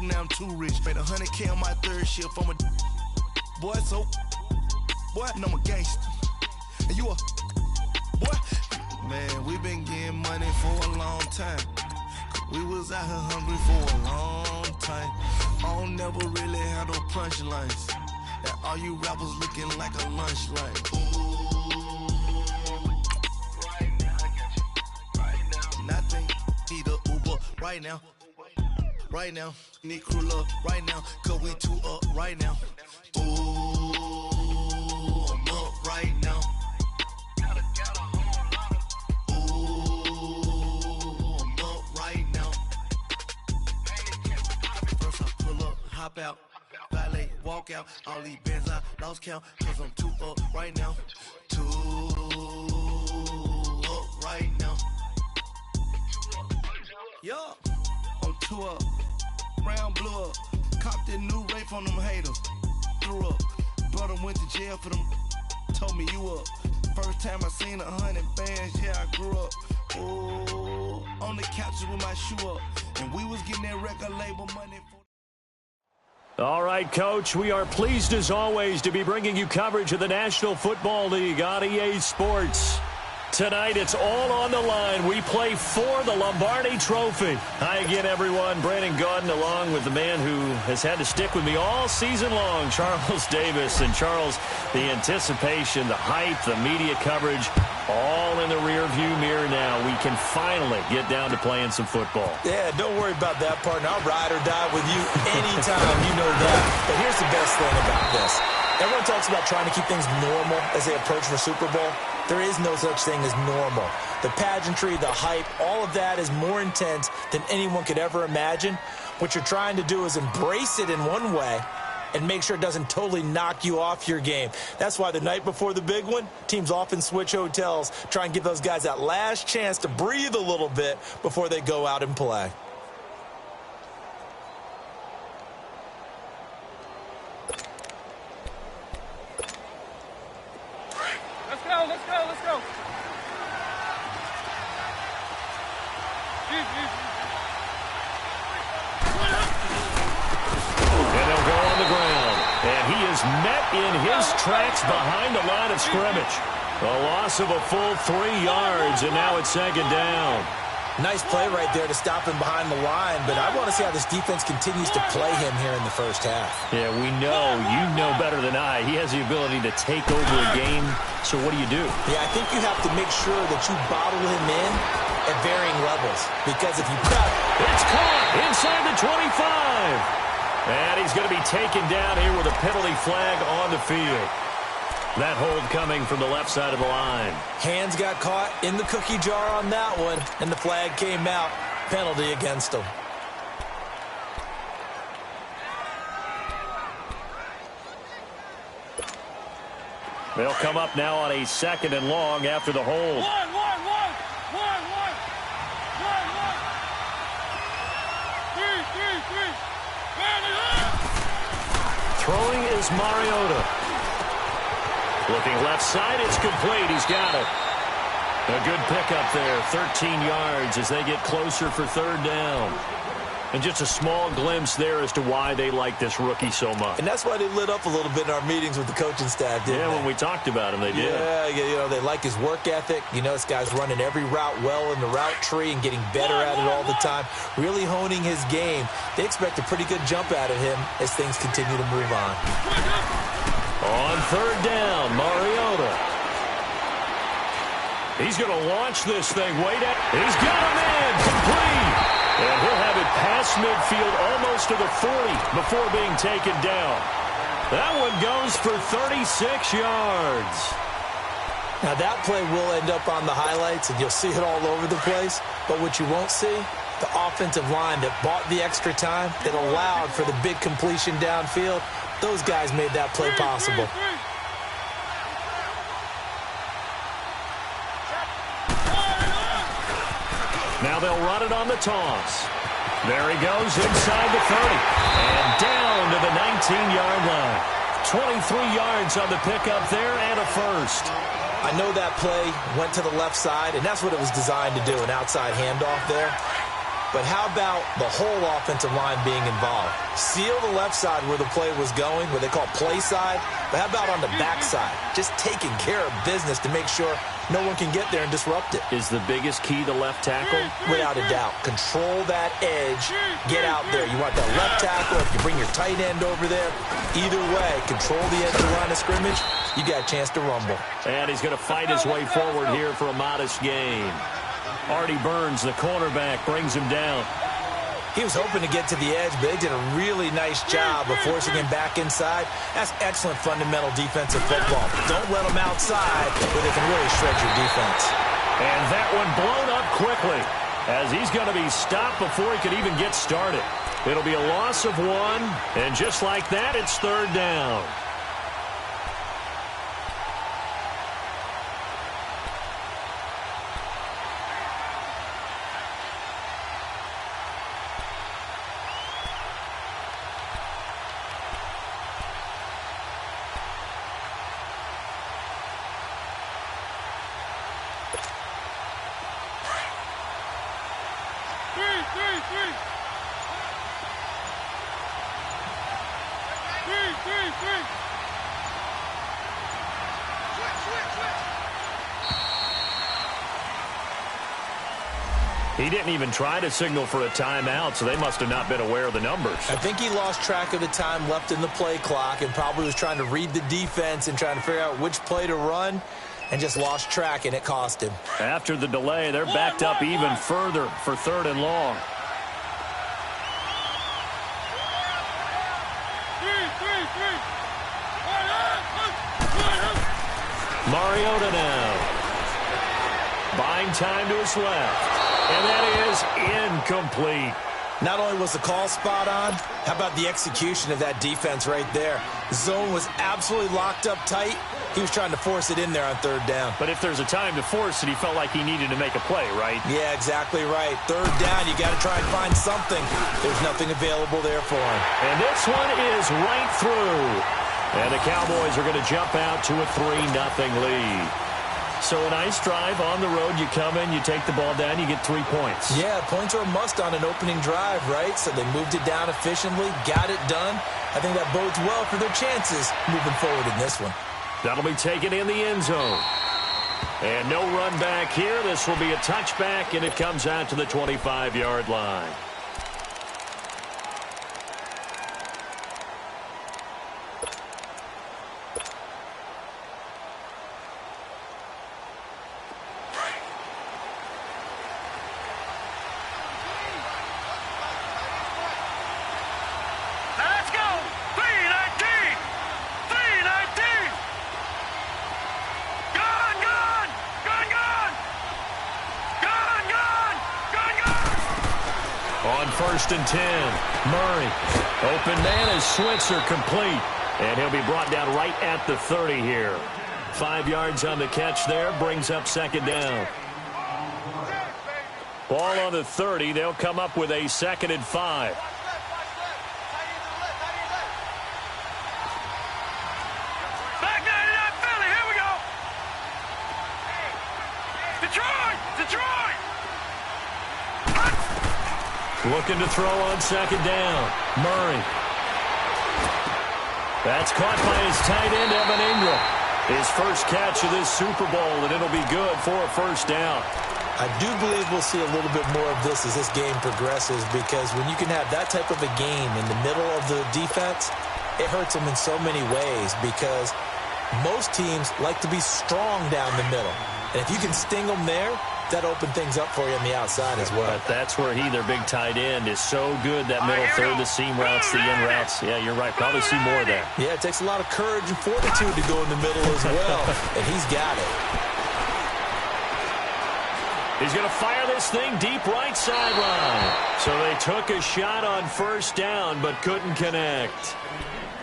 now I'm too rich. Made 100K on my third shift. I'm a boy, so boy, and I'm a gangster. And you a boy. Man, we been getting money for a long time. We was out here hungry for a long time. I don't never really have no punchlines. That all you rappers looking like a lunch line. Right now, I got you. Right now, nothing. Need a Uber right now. Right now, need crew up right now. Cause we two up right now. Ooh, I'm up right now. Hop out, valet, walk out. All these bands I lost count, cause I'm too up right now. Too up right now. Yeah, I'm too up. Round blew up. Copped that new rape on them haters. Threw up. Brother went to jail for them. Told me you up. First time I seen 100 bands, yeah, I grew up. Ooh, on the couches with my shoe up. And we was getting that record label money for. All right, Coach, we are pleased as always to be bringing you coverage of the National Football League on EA Sports. Tonight, it's all on the line. We play for the Lombardi Trophy. Hi again, everyone. Brandon Gaudin along with the man who has had to stick with me all season long, Charles Davis. And Charles, the anticipation, the hype, the media coverage, all in the rearview mirror now. We can finally get down to playing some football. Yeah, don't worry about that, partner. I'll ride or die with you anytime, you know that. But here's the best thing about this. Everyone talks about trying to keep things normal as they approach the Super Bowl. There is no such thing as normal. The pageantry, the hype, all of that is more intense than anyone could ever imagine. What you're trying to do is embrace it in one way and make sure it doesn't totally knock you off your game. That's why the night before the big one, teams often switch hotels, try and give those guys that last chance to breathe a little bit before they go out and play. Let's go. And they'll go on the ground. And he is met in his tracks behind the line of scrimmage. A loss of a full 3 yards, and now it's second down. Nice play right there to stop him behind the line, but I want to see how this defense continues to play him here in the first half. Yeah, we know. You know better than I. He has the ability to take over a game, so what do you do? Yeah, I think you have to make sure that you bottle him in at varying levels, because if you cut... It's caught inside the 25. And he's going to be taken down here with a penalty flag on the field. That hold coming from the left side of the line. Hands got caught in the cookie jar on that one, and the flag came out. Penalty against him. They'll come up now on a second and long after the hold. One. Three. Throwing is Mariota. Looking left side, it's complete. He's got it. A good pickup there, 13 yards as they get closer for third down. And just a small glimpse there as to why they like this rookie so much. And that's why they lit up a little bit in our meetings with the coaching staff, didn't they? When we talked about him, they did. Yeah, you know, they like his work ethic. You know, this guy's running every route well in the route tree and getting better at it all the time, really honing his game. They expect a pretty good jump out of him as things continue to move on. On third down, Mariota. He's going to launch this thing way down. He's got him in, complete. And he'll have it past midfield almost to the 40 before being taken down. That one goes for 36 yards. Now that play will end up on the highlights, and you'll see it all over the place. But what you won't see, the offensive line that bought the extra time, that allowed for the big completion downfield, those guys made that play possible. Now they'll run it on the toss. There he goes inside the 30. And down to the 19-yard line. 23 yards on the pickup there and a first. I know that play went to the left side, and that's what it was designed to do, an outside handoff there. But how about the whole offensive line being involved? Seal the left side where the play was going, what they call play side. But how about on the back side? Just taking care of business to make sure no one can get there and disrupt it. Is the biggest key the left tackle? Without a doubt. Control that edge. Get out there. You want that left tackle. If you bring your tight end over there, either way, control the edge of the line of scrimmage, you got a chance to rumble. And he's going to fight his way forward here for a modest gain. Artie Burns, the cornerback, brings him down. He was hoping to get to the edge, but they did a really nice job of forcing him back inside. That's excellent fundamental defensive football. Don't let them outside where they can really shred your defense. And that one blown up quickly as he's going to be stopped before he could even get started. It'll be a loss of 1, and just like that, it's 3rd down. He didn't even try to signal for a timeout, so they must have not been aware of the numbers. I think he lost track of the time left in the play clock and probably was trying to read the defense and trying to figure out which play to run and just lost track, and it cost him. After the delay, they're backed up even further for 3rd and long. Mariota now. Buying time to his left. And that is incomplete. Not only was the call spot on, how about the execution of that defense right there? The zone was absolutely locked up tight. He was trying to force it in there on 3rd down. But if there's a time to force it, he felt like he needed to make a play, right? Yeah, exactly right. 3rd down, you got to try and find something. There's nothing available there for him. And this one is right through. And the Cowboys are going to jump out to a 3-0 lead. So a nice drive on the road. You come in, you take the ball down, you get 3 points. Yeah, points are a must on an opening drive, right? So they moved it down efficiently, got it done. I think that bodes well for their chances moving forward in this one. That'll be taken in the end zone. And no run back here. This will be a touchback, and it comes out to the 25-yard line. On 1st and 10, Murray. Open man is Switzer complete. And he'll be brought down right at the 30 here. 5 yards on the catch there, brings up 2nd down. Ball on the 30, they'll come up with a 2nd and 5. Back 99 Philly, here we go. Detroit, Detroit. Looking to throw on 2nd down. Murray. That's caught by his tight end, Evan Ingram. His first catch of this Super Bowl, and it'll be good for a 1st down. I do believe we'll see a little bit more of this as this game progresses, because when you can have that type of a game in the middle of the defense, it hurts them in so many ways, because most teams like to be strong down the middle. And if you can sting them there, that opened things up for you on the outside as well. But that's where their big tight end, is so good. That middle third, the seam routes, the in routes. Yeah, you're right. Probably see more of that. Yeah, it takes a lot of courage and fortitude to go in the middle as well. And he's got it. He's going to fire this thing deep right sideline. So they took a shot on 1st down, but couldn't connect.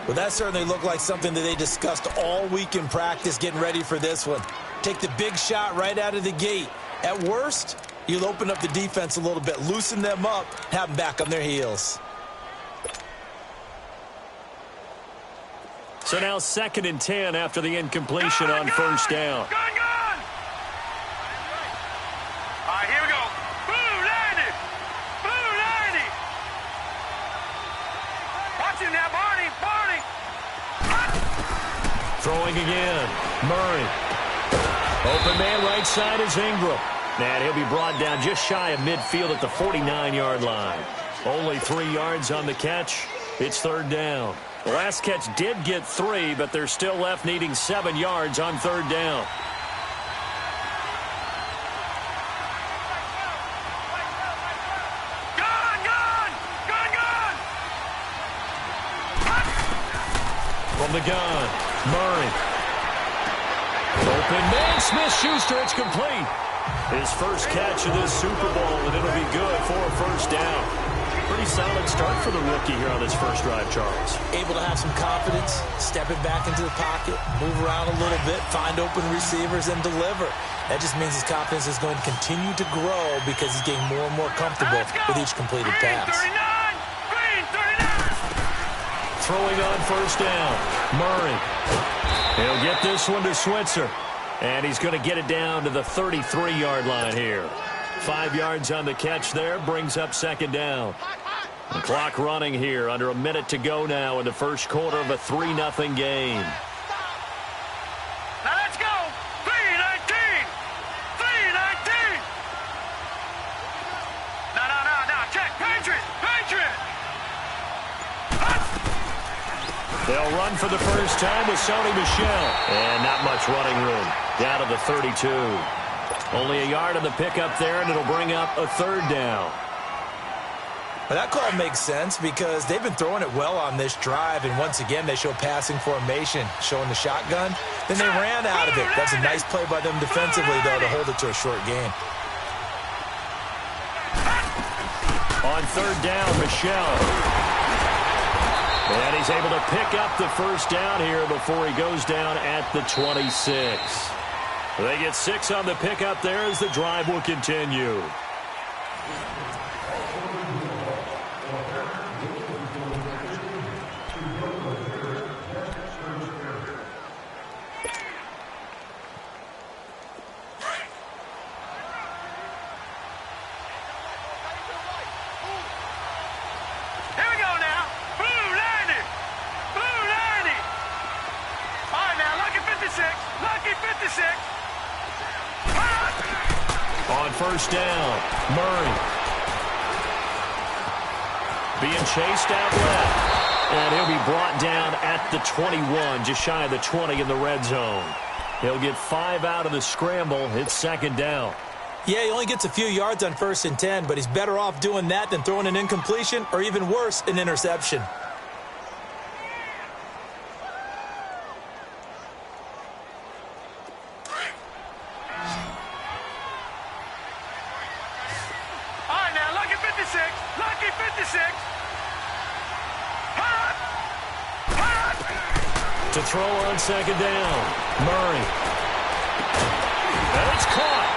Well, that certainly looked like something that they discussed all week in practice, getting ready for this one. Take the big shot right out of the gate. At worst, you'll open up the defense a little bit, loosen them up, have them back on their heels. So now 2nd and 10 after the incompletion on 1st down. Gun! All right, here we go. Boom, landed. Boom, you now, Barney. Barney. Throwing again. Murray. Open man right side is Ingram. And he'll be brought down just shy of midfield at the 49-yard line. Only 3 yards on the catch. It's third down. The last catch did get 3, but they're still left needing 7 yards on third down. From the gun, Murray. Open man, Smith-Schuster, it's complete. His first catch of this Super Bowl, and it'll be good for a first down. Pretty solid start for the rookie here on his first drive, Charles. Able to have some confidence, stepping back into the pocket, move around a little bit, find open receivers, and deliver. That just means his confidence is going to continue to grow because he's getting more and more comfortable with each completed pass. Green, 39. Throwing on first down, Murray. He'll get this one to Switzer. And he's going to get it down to the 33-yard line here. 5 yards on the catch there, brings up second down. The clock running here, under a minute to go now in the first quarter of a 3-0 game. Now let's go. 3-19. 3-19. No. Check. Patriot. They'll run for the first time with Sony Michel. And not much running room. Down to the 32. Only a yard on the pickup there, and it'll bring up a third down. But that call makes sense because they've been throwing it well on this drive, and once again they show passing formation, showing the shotgun. Then they ran out of it. That's a nice play by them defensively, though, to hold it to a short gain. On third down, Michel. And he's able to pick up the first down here before he goes down at the 26. They get 6 on the pickup there as the drive will continue. On first down, Murray. Being chased out left. And he'll be brought down at the 21, just shy of the 20 in the red zone. He'll get 5 out of the scramble. It's second down. Yeah, he only gets a few yards on 1st and 10, but he's better off doing that than throwing an incompletion or even worse, an interception. To throw on second down, Murray. And it's caught.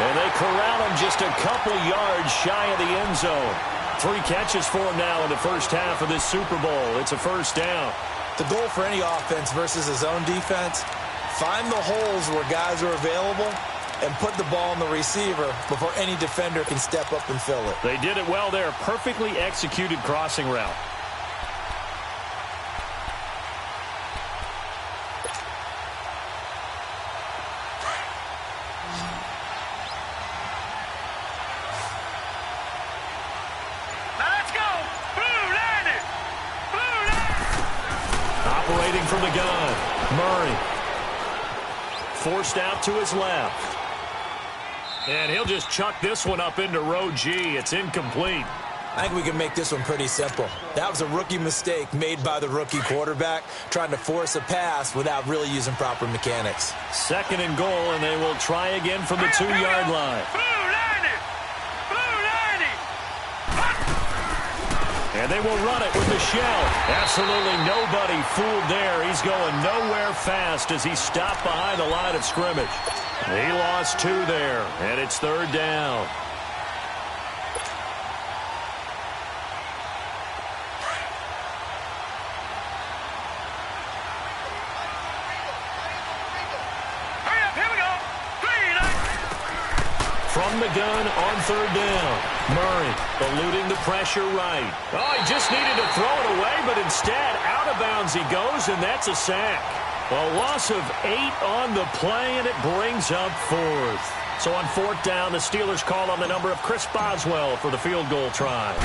And they corral him just a couple yards shy of the end zone. 3 catches for him now in the first half of this Super Bowl. It's a first down. The goal for any offense versus his own defense, find the holes where guys are available and put the ball in the receiver before any defender can step up and fill it. They did it well there. Perfectly executed crossing route. Operating from the gun, Murray. Forced out to his left. And he'll just chuck this one up into row G. It's incomplete. I think we can make this one pretty simple. That was a rookie mistake made by the rookie quarterback, trying to force a pass without really using proper mechanics. Second and goal, and they will try again from the 2-yard line. And they will run it with Michel. Absolutely nobody fooled there. He's going nowhere fast as he stopped behind the line of scrimmage. He lost 2 there, and it's third down. From the gun on third down, Murray eluding the pressure right. Oh, he just needed to throw it away, but instead out of bounds he goes, and that's a sack. A loss of 8 on the play, and it brings up 4th. So on 4th down, the Steelers call on the number of Chris Boswell for the field goal try.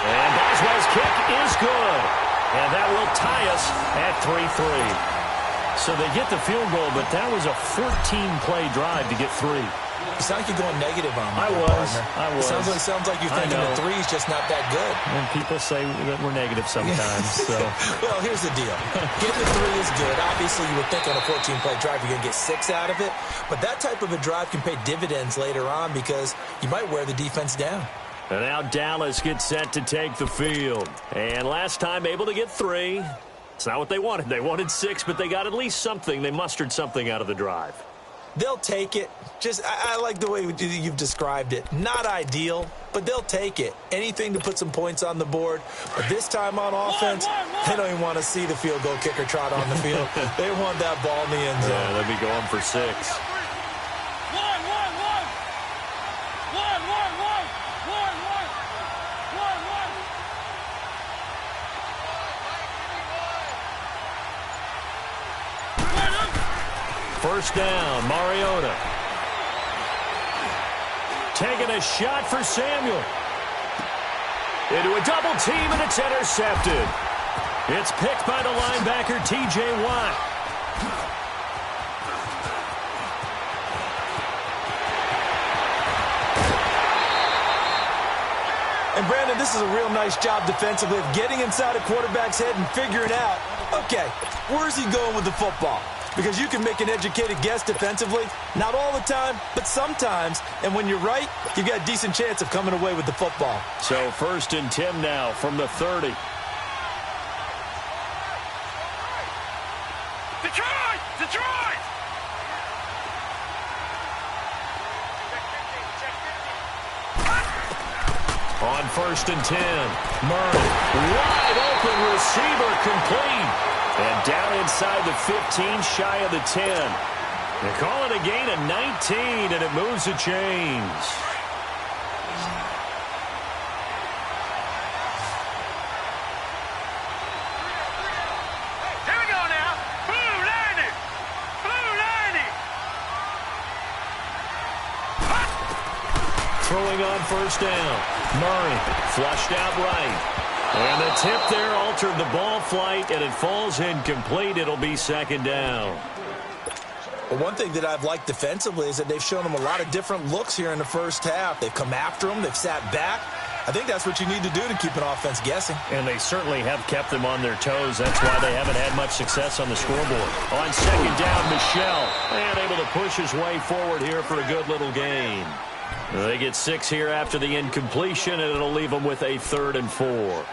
And Boswell's kick is good. And that will tie us at 3-3. So they get the field goal, but that was a 14-play drive to get 3. You sound like you're going negative on me. I was. It sounds like you're thinking the 3 is just not that good. And people say that we're negative sometimes. So. Well, here's the deal. Getting the 3 is good. Obviously, you would think on a 14-play drive you're going to get 6 out of it. But that type of a drive can pay dividends later on because you might wear the defense down. And now Dallas gets set to take the field. And last time able to get 3. It's not what they wanted. They wanted 6, but they got at least something. They mustered something out of the drive. They'll take it. I like the way you've described it. Not ideal, but they'll take it. Anything to put some points on the board. But this time on offense, they don't even want to see the field goal kicker trot on the field. They want that ball in the end zone. Yeah, they'll be going for 6. First down, Mariota. Taking a shot for Samuel. Into a double team, and it's intercepted. It's picked by the linebacker, T.J. Watt. And, Brandon, this is a real nice job defensively of getting inside a quarterback's head and figuring out, okay, where's he going with the football? Because you can make an educated guess defensively. Not all the time, but sometimes. And when you're right, you've got a decent chance of coming away with the football. So 1st and 10 now from the 30. Detroit! Detroit! On 1st and 10, Murray. Wide open receiver complete. And down inside the 15, shy of the 10. They call it a gain of 19, and it moves the chains. Here we go now. Blue 90. Blue 90. Throwing on 1st down. Murray flushed out right. And the tip there altered the ball flight, and it falls incomplete. It'll be 2nd down. Well, one thing that I've liked defensively is that they've shown them a lot of different looks here in the first half. They've come after them. They've sat back. I think that's what you need to do to keep an offense guessing. And they certainly have kept them on their toes. That's why they haven't had much success on the scoreboard. On 2nd down, Michel. And able to push his way forward here for a good little gain. They get 6 here after the incompletion, and it'll leave them with a 3rd and 4.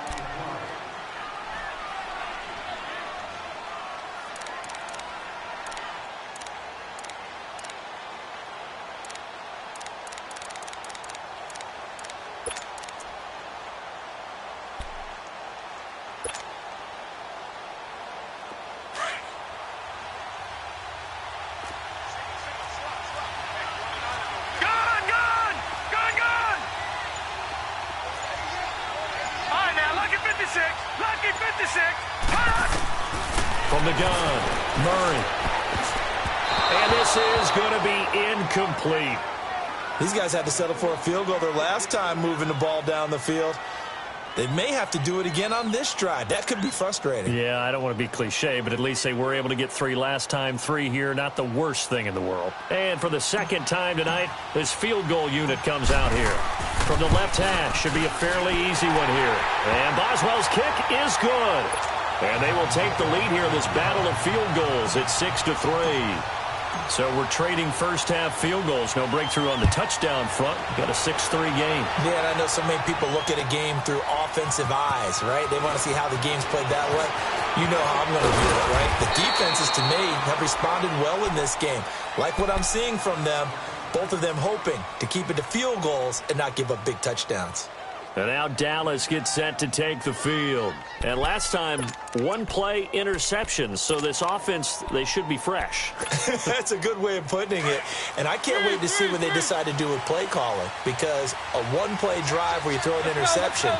Lucky 56. From the gun, Murray. And this is going to be incomplete. These guys had to settle for a field goal their last time moving the ball down the field. They may have to do it again on this drive. That could be frustrating. Yeah, I don't want to be cliche, but at least they were able to get 3 last time. 3 here, not the worst thing in the world. And for the 2nd time tonight, this field goal unit comes out here. From the left hash, should be a fairly easy one here. And Boswell's kick is good. And they will take the lead here in this battle of field goals at 6-3. So we're trading first half field goals. No breakthrough on the touchdown front. Got a 6-3 game. Yeah, and I know so many people look at a game through offensive eyes, right? They want to see how the game's played that way. You know how I'm going to view it, right? The defenses, to me, have responded well in this game. Like what I'm seeing from them, both of them hoping to keep it to field goals and not give up big touchdowns. And now Dallas gets set to take the field. And last time, one-play interception. So this offense, they should be fresh. That's a good way of putting it. And I can't wait to see what they decide to do with play calling. Because a one-play drive where you throw an interception,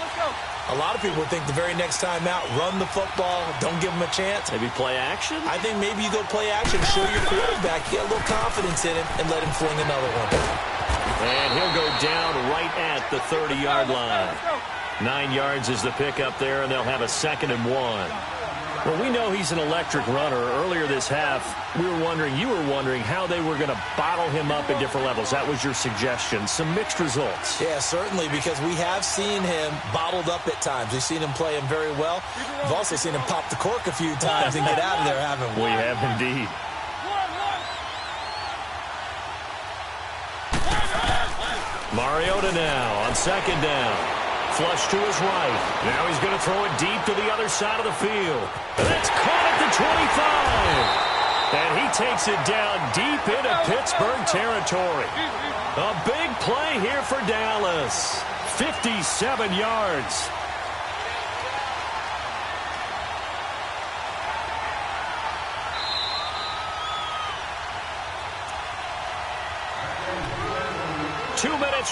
a lot of people think the very next time out, run the football, don't give them a chance. Maybe play action? I think maybe you go play action, show your quarterback, get a little confidence in him, and let him fling another one. And he'll go down right at the 30-yard line. 9 yards is the pickup there, and they'll have a 2nd and 1. Well, we know he's an electric runner. Earlier this half, you were wondering how they were going to bottle him up at different levels. That was your suggestion. Some mixed results. Yeah, certainly, because we have seen him bottled up at times. We've seen him play him very well. We've also seen him pop the cork a few times and get out of there, haven't we? We have indeed. Mariota now on 2nd down. Flush to his right. Now he's going to throw it deep to the other side of the field. And that's caught at the 25. And he takes it down deep into Pittsburgh territory. A big play here for Dallas. 57 yards.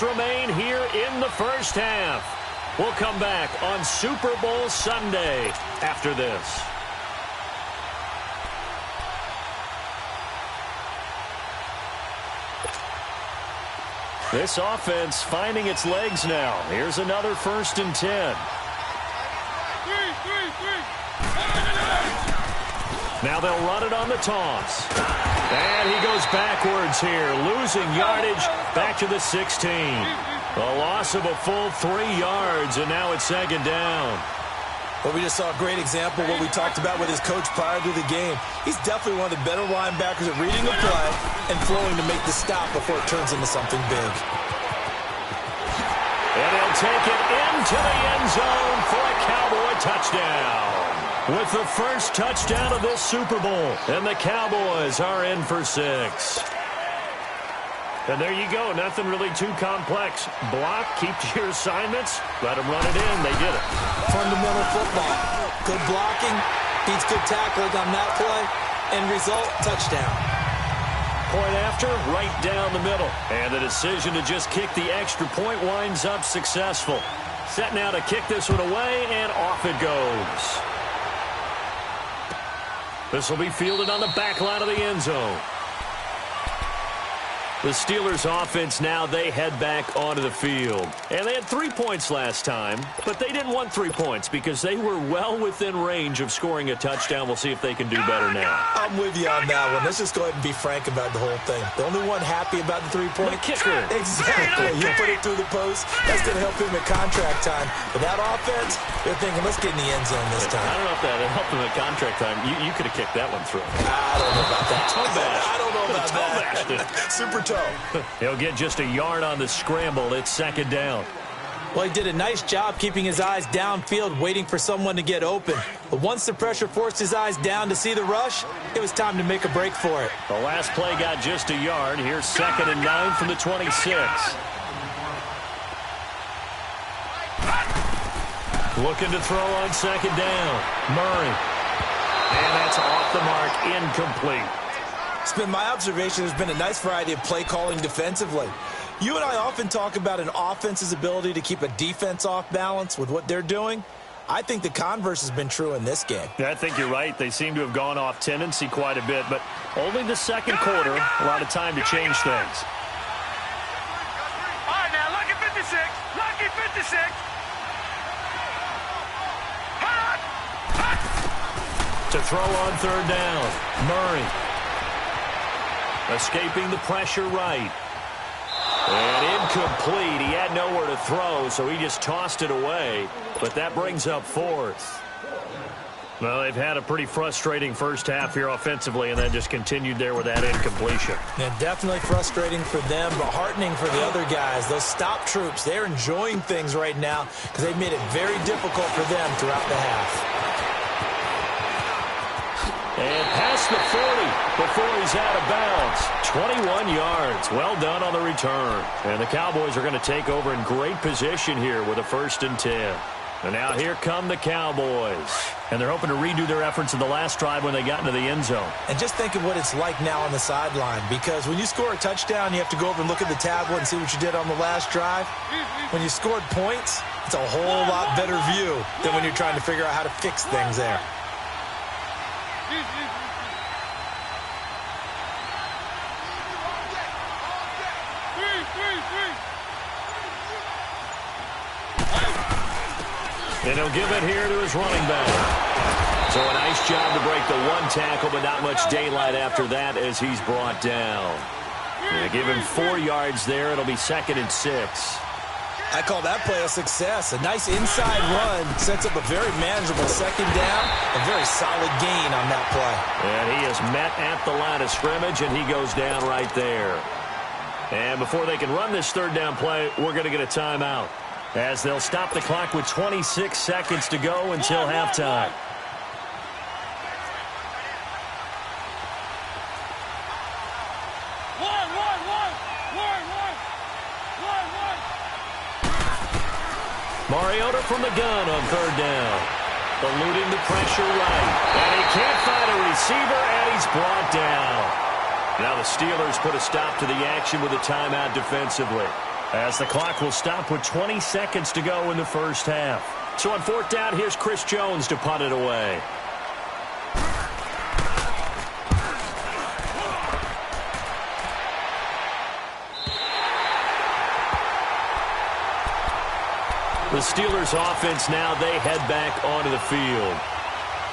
Remain here in the first half. We'll come back on Super Bowl Sunday after this. This offense finding its legs now. Here's another 1st and 10. Now they'll run it on the toss. And he goes backwards here, losing yardage back to the 16. A loss of a full 3 yards, and now it's 2nd down. Well, we just saw a great example of what we talked about with his coach prior to the game. He's definitely one of the better linebackers at reading the play and flowing to make the stop before it turns into something big. And he'll take it into the end zone for a Cowboy touchdown. With the first touchdown of this Super Bowl. And the Cowboys are in for 6. And there you go. Nothing really too complex. Block, keep to your assignments, let them run it in. They did it. Fundamental football. Good blocking, beats good tackling on that play. End result, touchdown. Point after, right down the middle. And the decision to just kick the extra point winds up successful. Set now to kick this one away, and off it goes. This will be fielded on the back line of the end zone. The Steelers offense now, they head back onto the field. And they had 3 points last time, but they didn't want 3 points because they were well within range of scoring a touchdown. We'll see if they can do better now. I'm with you on that one. Let's just go ahead and be frank about the whole thing. The only one happy about the 3-point the kicker. Exactly. You put it through the post. That's going to help him at contract time. But that offense, they're thinking, let's get in the end zone this time. I don't know if that helped him at contract time. You could have kicked that one through. I don't know about that. Toe bash. I don't know about that. Super toe. He'll get just a yard on the scramble. It's 2nd down. Well, he did a nice job keeping his eyes downfield, waiting for someone to get open. But once the pressure forced his eyes down to see the rush, it was time to make a break for it. The last play got just a yard. Here's 2nd and 9 from the 26. Looking to throw on 2nd down. Murray. And that's off the mark, incomplete. It's been my observation there's been a nice variety of play calling defensively. You and I often talk about an offense's ability to keep a defense off balance with what they're doing. I think the converse has been true in this game. Yeah, I think you're right. They seem to have gone off tendency quite a bit, but only the 2nd quarter, a lot of time to change things. All right, now, lucky 56. Lucky 56. To throw on 3rd down. Murray. Escaping the pressure right. And incomplete. He had nowhere to throw, so he just tossed it away. But that brings up 4th. Well, they've had a pretty frustrating first half here offensively, and then just continued there with that incompletion. Yeah, definitely frustrating for them, but heartening for the other guys. Those stop troops, they're enjoying things right now because they've made it very difficult for them throughout the half. And past the 40 before he's out of bounds. 21 yards. Well done on the return. And the Cowboys are going to take over in great position here with a 1st and 10. And now here come the Cowboys. And they're hoping to redo their efforts in the last drive when they got into the end zone. And just think of what it's like now on the sideline, because when you score a touchdown, you have to go over and look at the tablet and see what you did on the last drive. When you scored points, it's a whole lot better view than when you're trying to figure out how to fix things there. And he'll give it here to his running back. So a nice job to break the 1 tackle, but not much daylight after that as he's brought down. Yeah, give him 4 yards there. It'll be 2nd and 6. I call that play a success. A nice inside run sets up a very manageable 2nd down. A very solid gain on that play. And he is met at the line of scrimmage, and he goes down right there. And before they can run this 3rd down play, we're going to get a timeout, as they'll stop the clock with 26 seconds to go until halftime. Mariota from the gun on 3rd down. Eluding the pressure right. And he can't find a receiver, and he's brought down. Now the Steelers put a stop to the action with a timeout defensively, as the clock will stop with 20 seconds to go in the 1st half. So on 4th down, here's Chris Jones to punt it away. The Steelers offense now, they head back onto the field.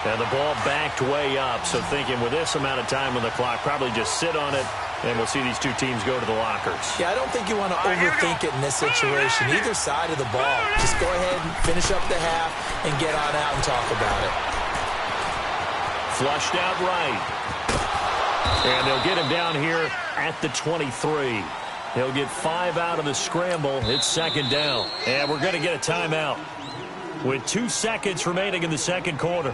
And the ball backed way up, so thinking with this amount of time on the clock, probably just sit on it, and we'll see these two teams go to the lockers. Yeah, I don't think you want to overthink it in this situation. Either side of the ball. Just go ahead and finish up the half and get on out and talk about it. Flushed out right. And they'll get him down here at the 23. He'll get 5 out of the scramble. It's 2nd down. And we're going to get a timeout with 2 seconds remaining in the 2nd quarter.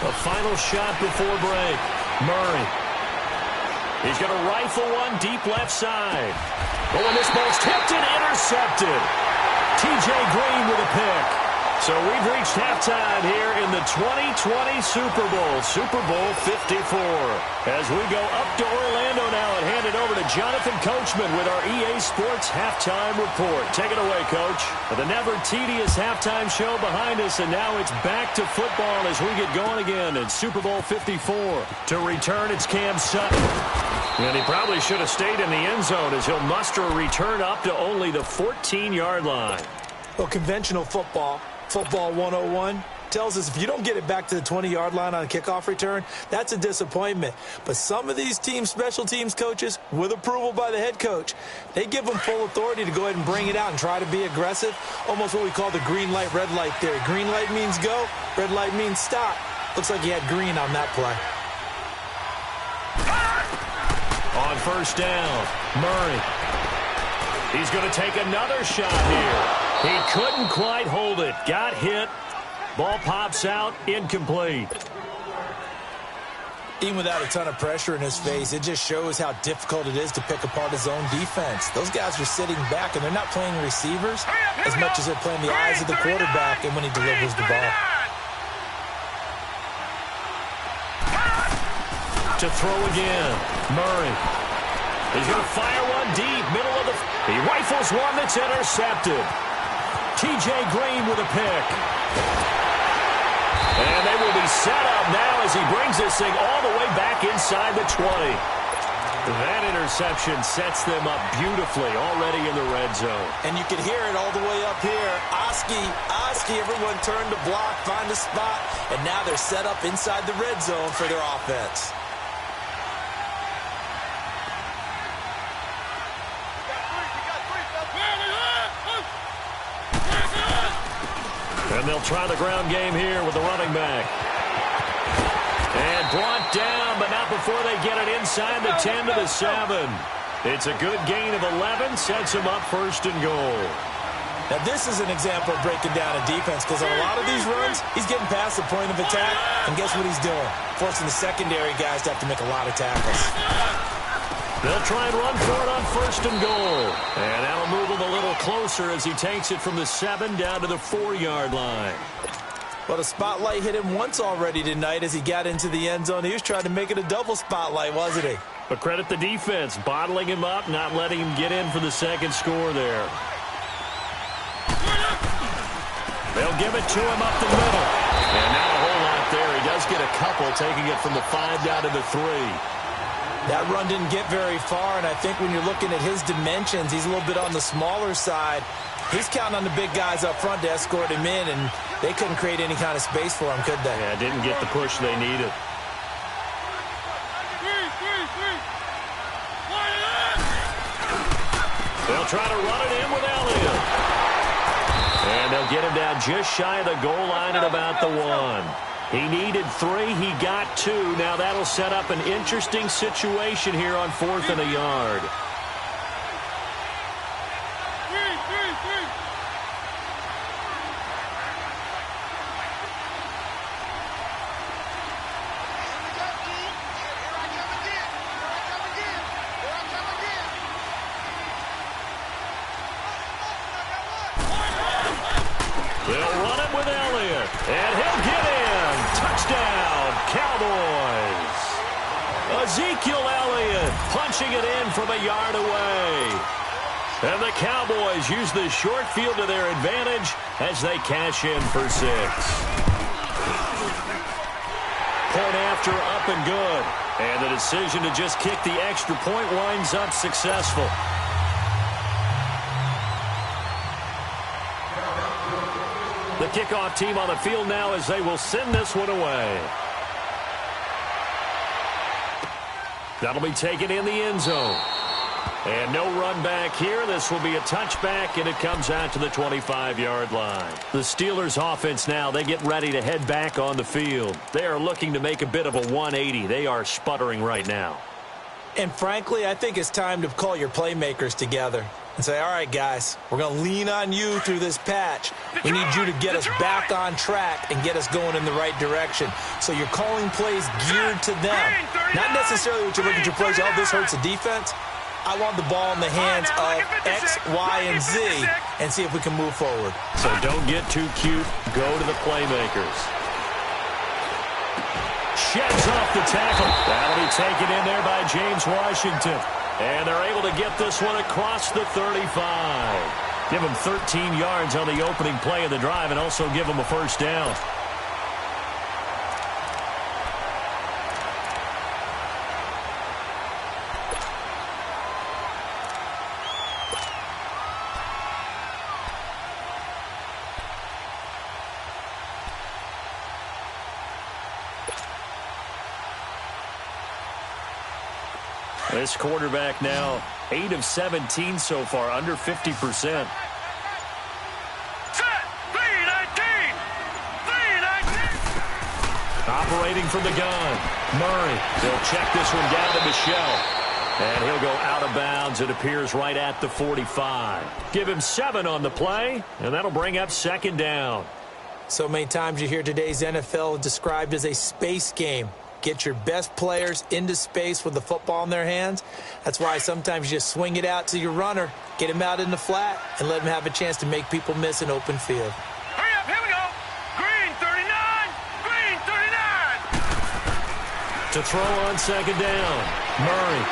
A final shot before break. Murray. He's going to rifle one deep left side. Oh, and this ball's tipped and intercepted. T.J. Green with a pick. So we've reached halftime here in the 2020 Super Bowl, Super Bowl 54. As we go up to Orlando now and hand it over to Jonathan Coachman with our EA Sports Halftime Report. Take it away, Coach. The never tedious halftime show behind us, and now it's back to football as we get going again in Super Bowl 54. To return, it's Cam Sutton. And he probably should have stayed in the end zone as he'll muster a return up to only the 14-yard line. Well, conventional football 101, tells us if you don't get it back to the 20-yard line on a kickoff return, that's a disappointment. But some of these team special teams coaches, with approval by the head coach, they give them full authority to go ahead and bring it out and try to be aggressive, almost what we call the green light, red light theory. Green light means go, red light means stop. Looks like he had green on that play. On 1st down, Murray. He's going to take another shot here. He couldn't quite hold it. Got hit. Ball pops out. Incomplete. Even without a ton of pressure in his face, it just shows how difficult it is to pick apart his own defense. Those guys are sitting back, and they're not playing receivers as much as they're playing the eyes of the quarterback and when he delivers the ball. To throw again. Murray. He's going to fire one deep. Middle of the... He rifles one that's intercepted. T.J. Green with a pick. And they will be set up now as he brings this thing all the way back inside the 20. That interception sets them up beautifully already in the red zone. And you can hear it all the way up here. Oski, everyone turned to block, find a spot, and now they're set up inside the red zone for their offense. And they'll try the ground game here with the running back. And brought down, but not before before they get it inside the 10 to the 7. It's a good gain of 11, sets them up 1st and goal. Now, this is an example of breaking down a defense because on a lot of these runs, he's getting past the point of attack, and guess what he's doing? Forcing the secondary guys to have to make a lot of tackles. They'll try and run for it on 1st and goal. And that'll move him a little closer as he takes it from the 7 down to the 4-yard line. Well, the spotlight hit him once already tonight as he got into the end zone. He was trying to make it a double spotlight, wasn't he? But credit the defense, bottling him up, not letting him get in for the second score there. They'll give it to him up the middle. And not a whole lot there. He does get a couple, taking it from the 5 down to the 3. That run didn't get very far, and I think when you're looking at his dimensions, he's a little bit on the smaller side. He's counting on the big guys up front to escort him in, and they couldn't create any kind of space for him, could they? Yeah, didn't get the push they needed. They'll try to run it in with Elliott. And they'll get him down just shy of the goal line at about the 1. He needed 3. He got 2. Now that'll set up an interesting situation here on 4th and a yard. They'll run it with Elliott, and he'll get in. Touchdown, Cowboys. Ezekiel Elliott punching it in from a yard away. And the Cowboys use the short field to their advantage as they cash in for 6. Point after, up and good. And the decision to just kick the extra point winds up successful. The kickoff team on the field now as they will send this one away. That'll be taken in the end zone. And no run back here. This will be a touchback, and it comes out to the 25-yard line. The Steelers' offense now, they get ready to head back on the field. They are looking to make a bit of a 180. They are sputtering right now. And frankly, I think it's time to call your playmakers together and say, all right, guys, we're going to lean on you through this patch. We need you to get us back on track and get us going in the right direction. So you're calling plays geared to them. Not necessarily what you look at your plays, oh, this hurts the defense. I want the ball in the hands of X, Y, and Z and see if we can move forward. So don't get too cute. Go to the playmakers. Sheds off the tackle. That'll be taken in there by James Washington. And they're able to get this one across the 35. Give them 13 yards on the opening play of the drive and also give them a first down. This quarterback now 8 of 17 so far, under 50%. Operating from the gun. Murray. They'll check this one down to Michelle. And he'll go out of bounds. It appears right at the 45. Give him 7 on the play, and that'll bring up second down. So many times you hear today's NFL described as a space game. Get your best players into space with the football in their hands. That's why sometimes you just swing it out to your runner, get him out in the flat, and let him have a chance to make people miss an open field. Hurry up, here we go. Green 39, green 39. To throw on second down, Murray.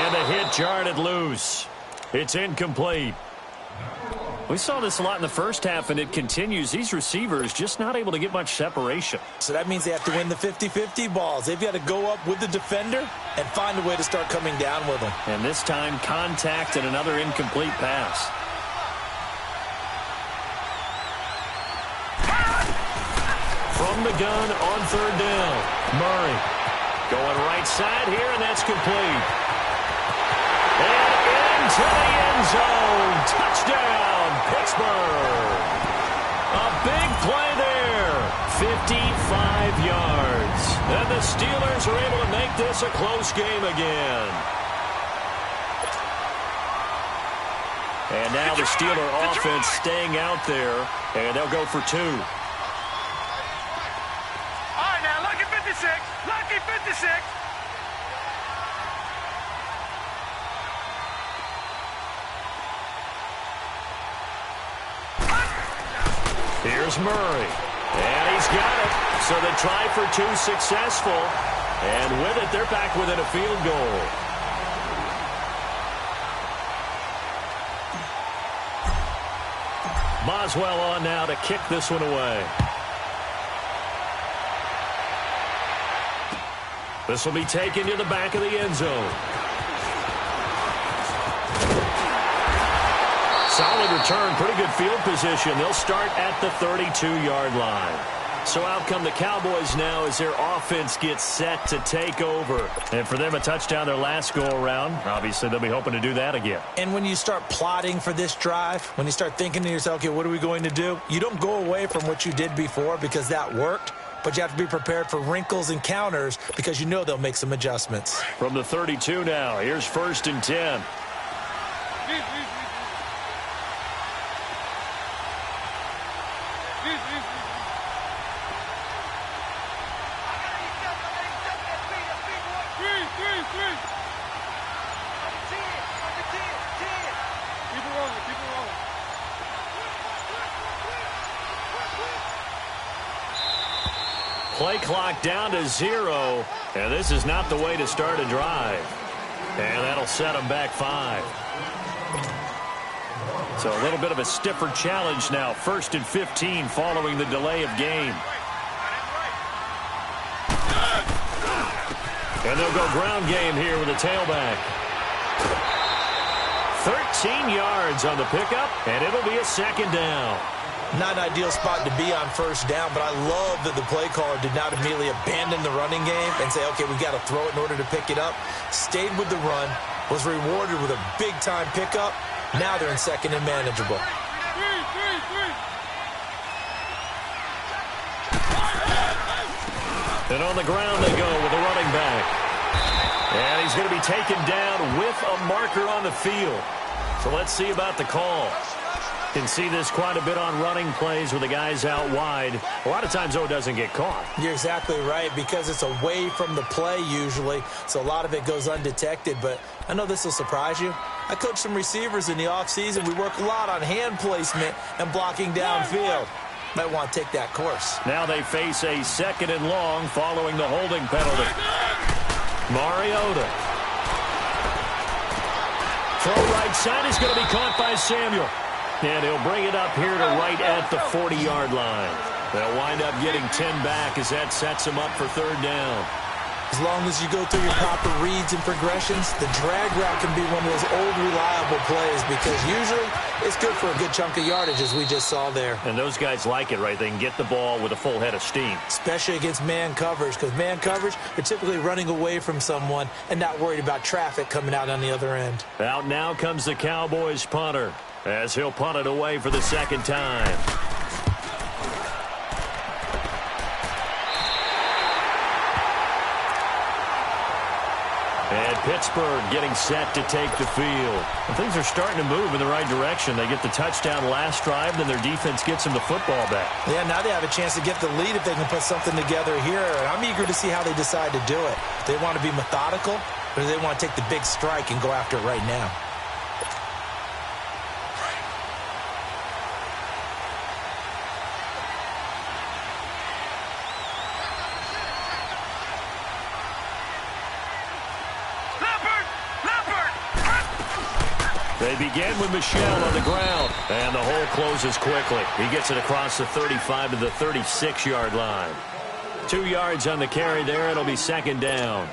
And the hit jarred loose. It's incomplete. We saw this a lot in the first half, and it continues. These receivers just not able to get much separation. So that means they have to win the 50-50 balls. They've got to go up with the defender and find a way to start coming down with them. And this time, contact and another incomplete pass. From the gun on third down, Murray. Going right side here, and that's complete. And into the end zone. Touchdown, Pittsburgh. A big play there. 55 yards. And the Steelers are able to make this a close game again. And now the Steeler offense staying out there, and they'll go for 2. All right, now, lucky 56. Lucky 56. Here's Murray. And he's got it. So the try for 2 successful. And with it, they're back within a field goal. Boswell on now to kick this one away. This will be taken to the back of the end zone. Solid return, pretty good field position. They'll start at the 32-yard line. So out come the Cowboys now as their offense gets set to take over. And for them, a touchdown their last go-around. Obviously, they'll be hoping to do that again. And when you start plotting for this drive, when you start thinking to yourself, okay, what are we going to do? You don't go away from what you did before because that worked. But you have to be prepared for wrinkles and counters because you know they'll make some adjustments. From the 32 now, here's 1st and 10. Play clock down to 0, and this is not the way to start a drive. And that'll set them back 5. So a little bit of a stiffer challenge now. 1st and 15 following the delay of game. And they'll go ground game here with a tailback. 13 yards on the pickup, and it'll be a 2nd down. Not an ideal spot to be on 1st down, but I love that the play caller did not immediately abandon the running game and say, okay, we got to throw it in order to pick it up. Stayed with the run, was rewarded with a big-time pickup. Now they're in 2nd and manageable. And on the ground they go with a running back. And he's going to be taken down with a marker on the field. So let's see about the call. Can see this quite a bit on running plays with the guys out wide. A lot of times, though, it doesn't get caught. You're exactly right, because it's away from the play usually, so a lot of it goes undetected. But I know this will surprise you. I coach some receivers in the offseason. We work a lot on hand placement and blocking downfield. Might want to take that course. Now they face a 2nd and long following the holding penalty. Mariota. Throw right side is going to be caught by Samuel. And he'll bring it up here to right at the 40-yard line. They'll wind up getting 10 back as that sets them up for 3rd down. As long as you go through your proper reads and progressions, the drag route can be one of those old reliable plays because usually it's good for a good chunk of yardage, as we just saw there. And those guys like it, right? They can get the ball with a full head of steam. Especially against man coverage, because man coverage, they're typically running away from someone and not worried about traffic coming out on the other end. Out now comes the Cowboys punter as he'll punt it away for the 2nd time. And Pittsburgh getting set to take the field. And things are starting to move in the right direction. They get the touchdown last drive, then their defense gets them the football back. Yeah, now they have a chance to get the lead if they can put something together here. And I'm eager to see how they decide to do it. Do they want to be methodical, or do they want to take the big strike and go after it right now? They begin with Michel on the ground, and the hole closes quickly. He gets it across the 35 to the 36-yard line. 2 yards on the carry there. It'll be 2nd down.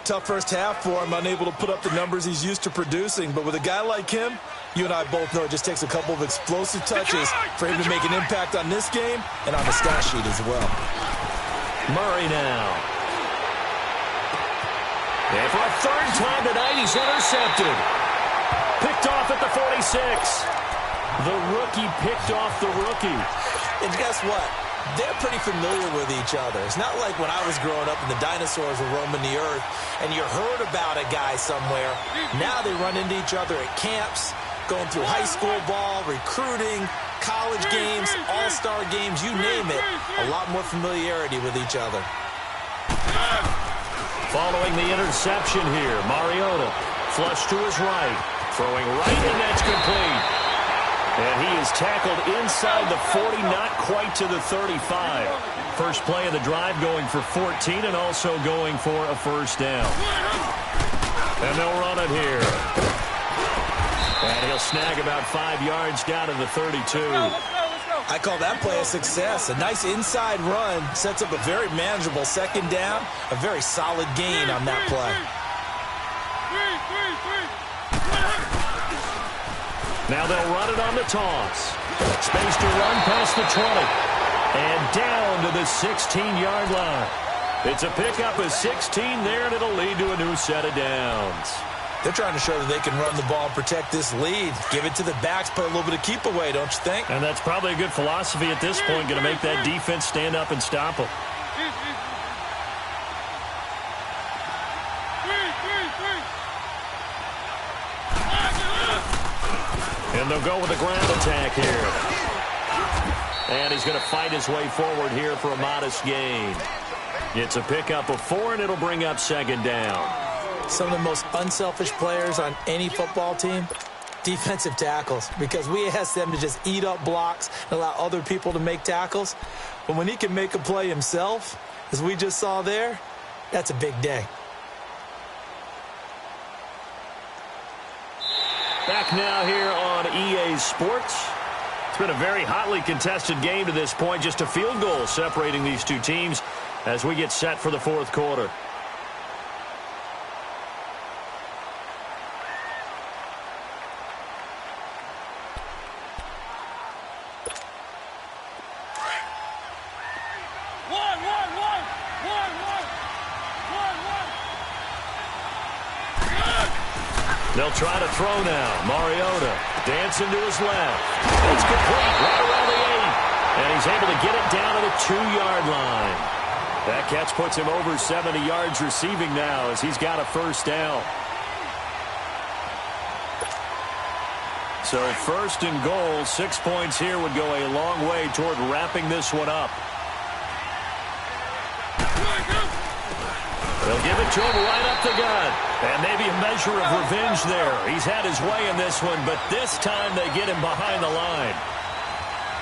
Tough first half for him, unable to put up the numbers he's used to producing. But with a guy like him, you and I both know it just takes a couple of explosive touches for him to make an impact on this game and on the stat sheet as well. Murray now. And for a 3rd time tonight, he's intercepted. Picked off at the 46. The rookie picked off the rookie. And guess what? they're pretty familiar with each other. It's not like when I was growing up and the dinosaurs were roaming the earth and you heard about a guy somewhere. Now they run into each other at camps, going through high school ball, recruiting, college games, all-star games, you name it. A lot more familiarity with each other. Following the interception here, Mariota flush to his right, throwing right, and that's complete. And he is tackled inside the 40, not quite to the 35. First play of the drive going for 14 and also going for a first down. And they'll run it here. And he'll snag about 5 yards down to the 32. I call that play a success. A nice inside run sets up a very manageable second down. A very solid gain on that play. Now they'll run it on the toss. Space to run past the 20. And down to the 16-yard line. It's a pickup of 16 there, and it'll lead to a new set of downs. They're trying to show that they can run the ball and protect this lead. Give it to the backs, put a little bit of keep away, don't you think? And that's probably a good philosophy at this point, going to make that defense stand up and stop them. And they'll go with a ground attack here. And he's going to fight his way forward here for a modest gain. It's a pickup of 4, and it'll bring up second down. Some of the most unselfish players on any football team, defensive tackles, because we ask them to just eat up blocks and allow other people to make tackles. But when he can make a play himself, as we just saw there, that's a big day. Back now here on EA Sports. It's been a very hotly contested game to this point. Just a field goal separating these two teams as we get set for the fourth quarter. They'll try to throw now. Mariota dancing to his left. It's complete right around the 8. And he's able to get it down to the 2-yard line. That catch puts him over 70 yards receiving now as he's got a first down. So first and goal, 6 points here would go a long way toward wrapping this one up. They'll give it to him right up the gut. And maybe a measure of revenge there. He's had his way in this one, but this time they get him behind the line.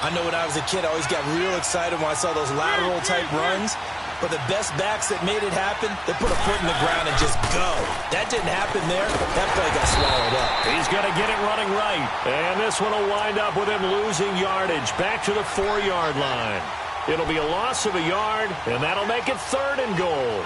I know when I was a kid, I always got real excited when I saw those lateral-type runs. But the best backs that made it happen, they put a foot in the ground and just go. That didn't happen there. That play got swallowed up. He's going to get it running right. And this one will wind up with him losing yardage back to the 4-yard line. It'll be a loss of a yard, and that'll make it third and goal.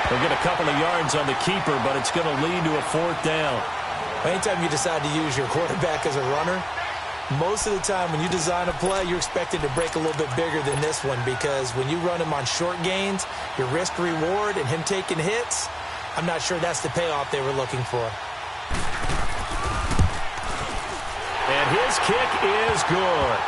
They'll get a couple of yards on the keeper, but it's going to lead to a fourth down. Anytime you decide to use your quarterback as a runner, most of the time when you design a play, you're expected to break a little bit bigger than this one because when you run him on short gains, your risk-reward and him taking hits, I'm not sure that's the payoff they were looking for. And his kick is good.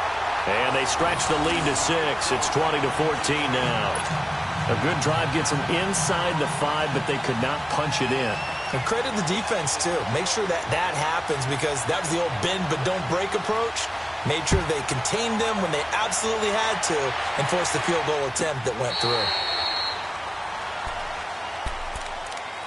And they stretch the lead to 6. It's 20-14 now. A good drive gets them inside the 5, but they could not punch it in. And credit the defense, too. Make sure that happens because that was the old bend but don't break approach. Made sure they contained them when they absolutely had to and forced the field goal attempt that went through.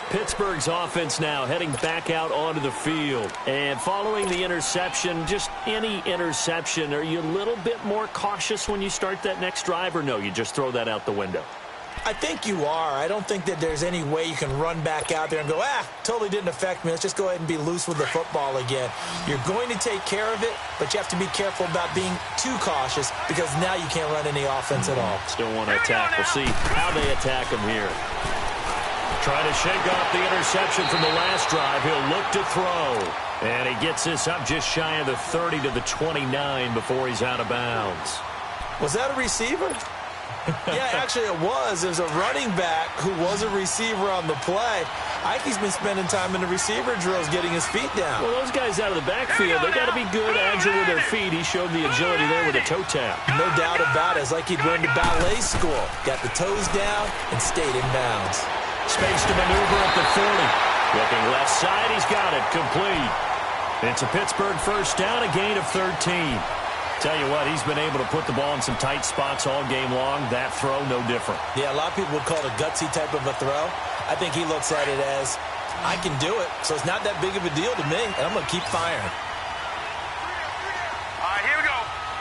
Pittsburgh's offense now heading back out onto the field. And following the interception, just any interception, are you a little bit more cautious when you start that next drive or no? You just throw that out the window? I think you are. I don't think that there's any way you can run back out there and go, totally didn't affect me. Let's just go ahead and be loose with the football again. You're going to take care of it, but you have to be careful about being too cautious because now you can't run any offense at all. Still want to attack. We'll see how they attack him here. Trying to shake off the interception from the last drive. He'll look to throw. And he gets this up just shy of the 30 to the 29 before he's out of bounds. Was that a receiver? Yeah, actually it was. There's a running back who was a receiver on the play. Ike's been spending time in the receiver drills getting his feet down. Well, those guys out of the backfield, they got to be good, agile with their feet. He showed the agility there with a toe tap. No doubt about it. It's like he'd run to ballet school. Got the toes down and stayed in bounds. Space to maneuver at the 40. Looking left side, he's got it. Complete. It's a Pittsburgh first down, a gain of 13. Tell you what, he's been able to put the ball in some tight spots all game long. That throw, no different. Yeah, a lot of people would call it a gutsy type of a throw. I think he looks at it as, I can do it, so it's not that big of a deal to me, and I'm going to keep firing. All right, here we go.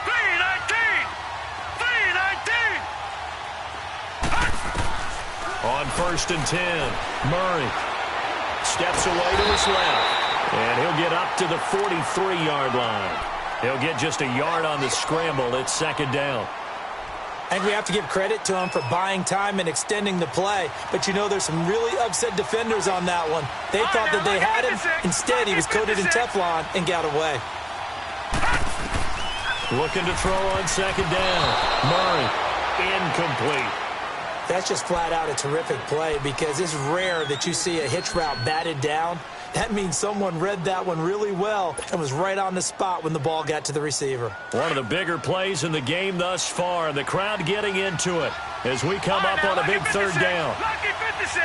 3-19. On first and 10, Murray steps away to his left, and he'll get up to the 43-yard line. He'll get just a yard on the scramble. It's second down. I think we have to give credit to him for buying time and extending the play. But, you know, there's some really upset defenders on that one. They thought that they had him. Instead, he was coated in Teflon and got away. Looking to throw on second down. Murray, incomplete. That's just flat out a terrific play because it's rare that you see a hitch route batted down. That means someone read that one really well and was right on the spot when the ball got to the receiver. One of the bigger plays in the game thus far. The crowd getting into it as we come up on a big third down. Lucky 56.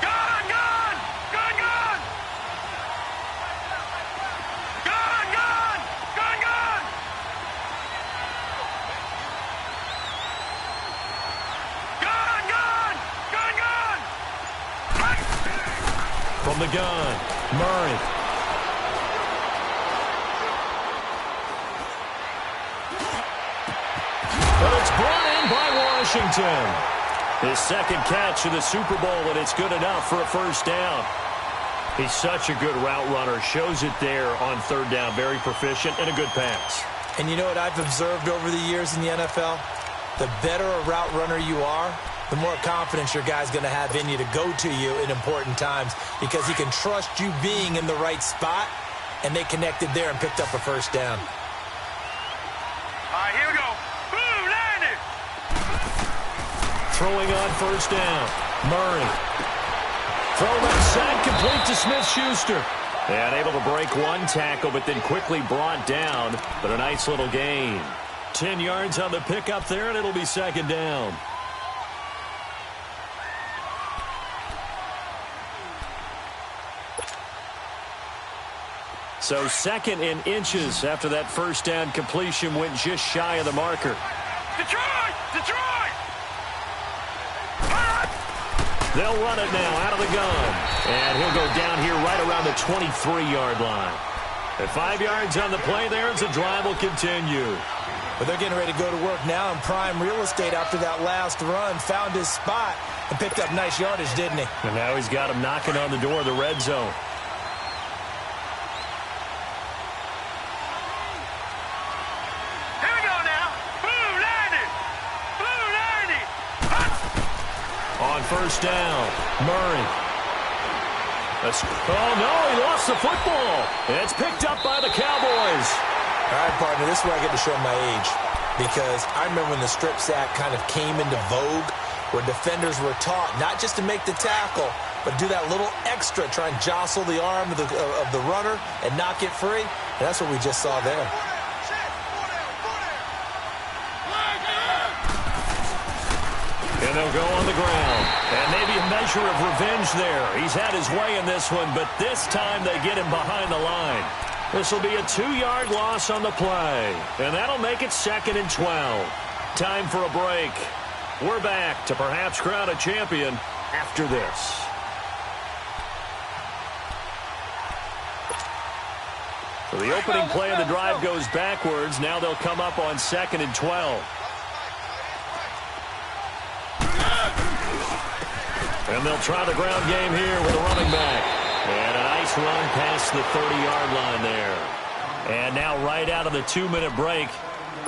Gone, gone. Gone, gone. Gone, gone. Gone, gone. Gone, gone. Gone, gone. From the gun, Murray. But it's brought in by Washington. His second catch of the Super Bowl, and it's good enough for a first down. He's such a good route runner. Shows it there on third down. Very proficient and a good pass. And you know what I've observed over the years in the NFL? The better a route runner you are, the more confidence your guy's going to have in you to go to you in important times because he can trust you being in the right spot, and they connected there and picked up a first down. All right, here we go. Boom, landed. Throwing on first down, Murray. Throw left side, complete to Smith-Schuster. And able to break one tackle, but then quickly brought down. But a nice little gain. 10 yards on the pickup there, and it'll be second down. So second in inches after that first down completion went just shy of the marker. Detroit! Detroit! They'll run it now out of the gun. And he'll go down here right around the 23-yard line. At 5 yards on the play there as the drive will continue. But they're getting ready to go to work now in prime real estate after that last run. Found his spot and picked up nice yardage, didn't he? And now he's got him knocking on the door of the red zone. Here we go now. Blue 90. Blue 90. On first down, Murray. Oh, no, he lost the football. It's picked up by the Cowboys. All right, partner, this is where I get to show my age. Because I remember when the strip sack kind of came into vogue, where defenders were taught not just to make the tackle, but do that little extra, try and jostle the arm of the runner and knock it free. And that's what we just saw there. And they'll go on the ground. And maybe a measure of revenge there. He's had his way in this one, but this time they get him behind the line. This will be a 2-yard loss on the play. And that'll make it second and 12. Time for a break. We're back to perhaps crown a champion after this. So the opening play of the drive goes backwards. Now they'll come up on second and 12. And they'll try the ground game here with a running back. And a nice run past the 30-yard line there. And now right out of the 2-minute break,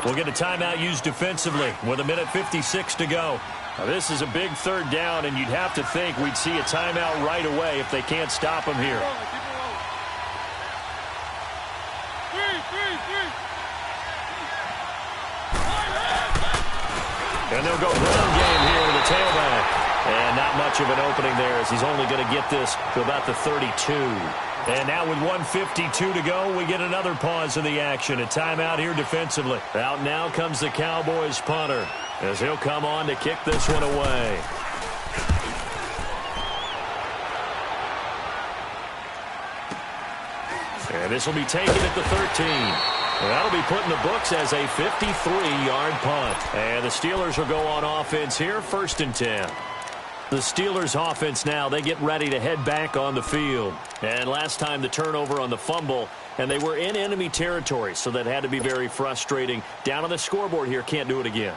we'll get a timeout used defensively with 1:56 to go. Now, this is a big third down, and you'd have to think we'd see a timeout right away if they can't stop them here. And they'll go ground game here with the tailback. And not much of an opening there as he's only going to get this to about the 32. And now with 1:52 to go, we get another pause in the action. A timeout here defensively. Out now comes the Cowboys punter as he'll come on to kick this one away. And this will be taken at the 13. And that'll be put in the books as a 53-yard punt. And the Steelers will go on offense here, 1st and 10. The Steelers offense now, they get ready to head back on the field. And last time the turnover on the fumble, and they were in enemy territory, so that had to be very frustrating. Down on the scoreboard here, can't do it again.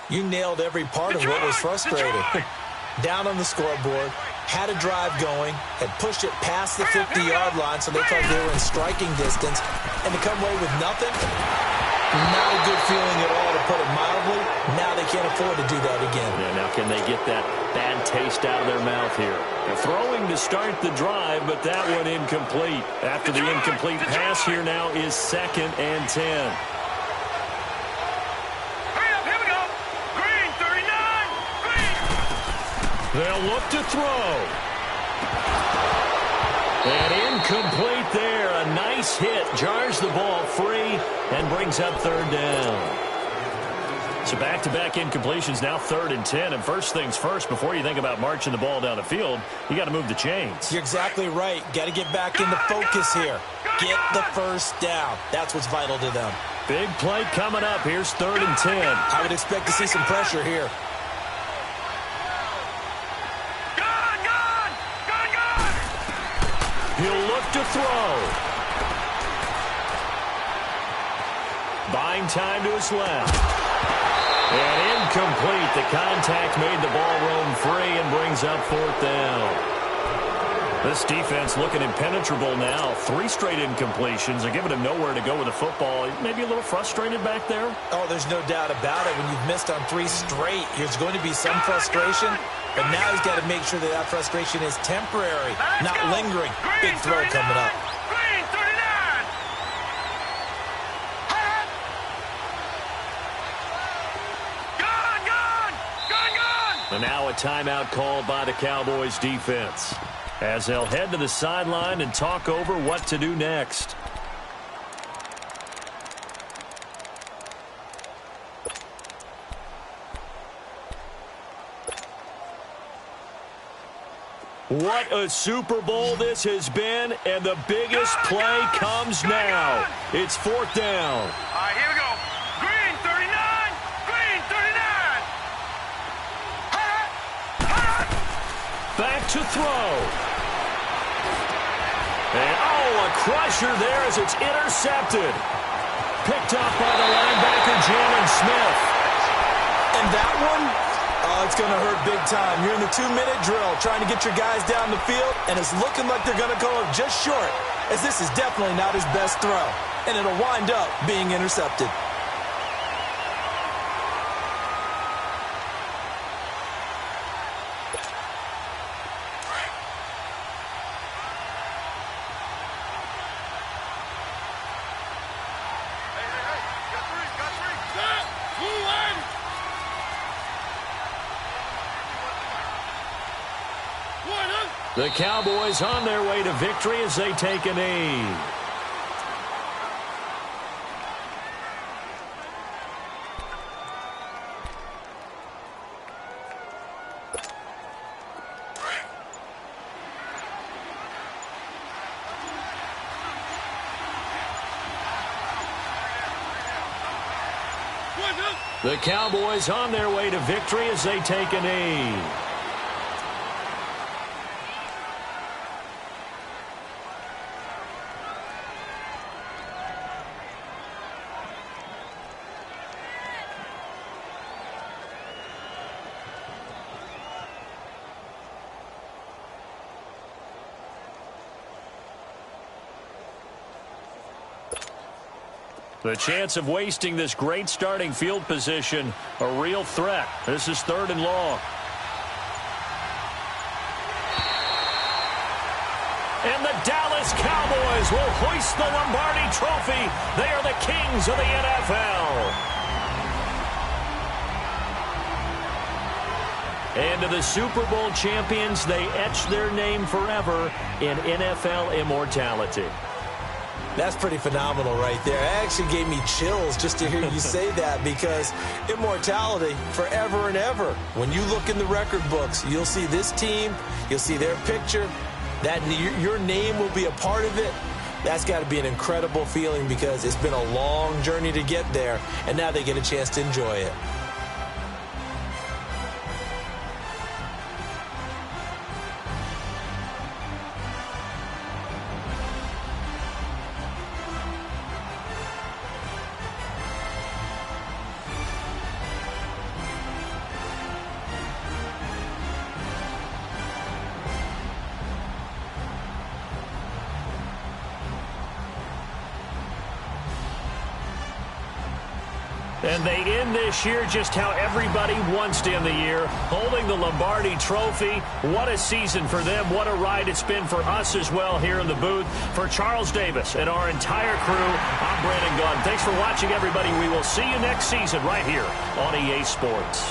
You nailed every part of what was frustrating. Down on the scoreboard, had a drive going, had pushed it past the 50-yard line, so they thought they were in striking distance, and to come away with nothing, not a good feeling at all, to put it mildly. Now they can't afford to do that again. Yeah, now can they get that bad taste out of their mouth here? They're throwing to start the drive, but that one incomplete. After the incomplete pass here now is 2nd and 10. Here we go. Green, 39. Green. They'll look to throw. And incomplete there. A nice hit. Jars the ball free and brings up 3rd down. So back-to-back incompletions, now 3rd and 10. And first things first, before you think about marching the ball down the field, you got to move the chains. You're exactly right. Got to get back into focus here. Get the first down. That's what's vital to them. Big play coming up. Here's 3rd and 10. I would expect to see some pressure here. He'll look to throw. Buying time to his left. And incomplete. The contact made the ball roam free and brings up 4th down. This defense looking impenetrable now. 3 straight incompletions. They're giving him nowhere to go with the football. Maybe a little frustrated back there? Oh, there's no doubt about it. When you've missed on 3 straight, there's going to be some frustration. But now he's got to make sure that that frustration is temporary, not lingering. Big throw coming up. Green, 39. Gone. And now a timeout called by the Cowboys defense, as they'll head to the sideline and talk over what to do next. What a Super Bowl this has been, and the biggest play comes now. It's 4th down. All right, here we go. Green, 39. Green, 39. Back to throw. And, a crusher there as it's intercepted. Picked up by the linebacker, Jalen Smith. And that one, it's going to hurt big time. You're in the 2-minute drill trying to get your guys down the field, and it's looking like they're going to go up just short, as this is definitely not his best throw, and it'll wind up being intercepted. The Cowboys on their way to victory as they take a knee. The Cowboys on their way to victory as they take a knee. The chance of wasting this great starting field position, a real threat. This is 3rd and long. And the Dallas Cowboys will hoist the Lombardi Trophy. They are the kings of the NFL. And to the Super Bowl champions, they etch their name forever in NFL immortality. That's pretty phenomenal right there. It actually gave me chills just to hear you say that, because immortality forever and ever. When you look in the record books, you'll see this team, you'll see their picture, that your name will be a part of it. That's got to be an incredible feeling, because it's been a long journey to get there, and now they get a chance to enjoy it. And they end this year just how everybody wants to end the year, holding the Lombardi Trophy. What a season for them. What a ride it's been for us as well here in the booth. For Charles Davis and our entire crew, I'm Brandon Gunn. Thanks for watching, everybody. We will see you next season right here on EA Sports.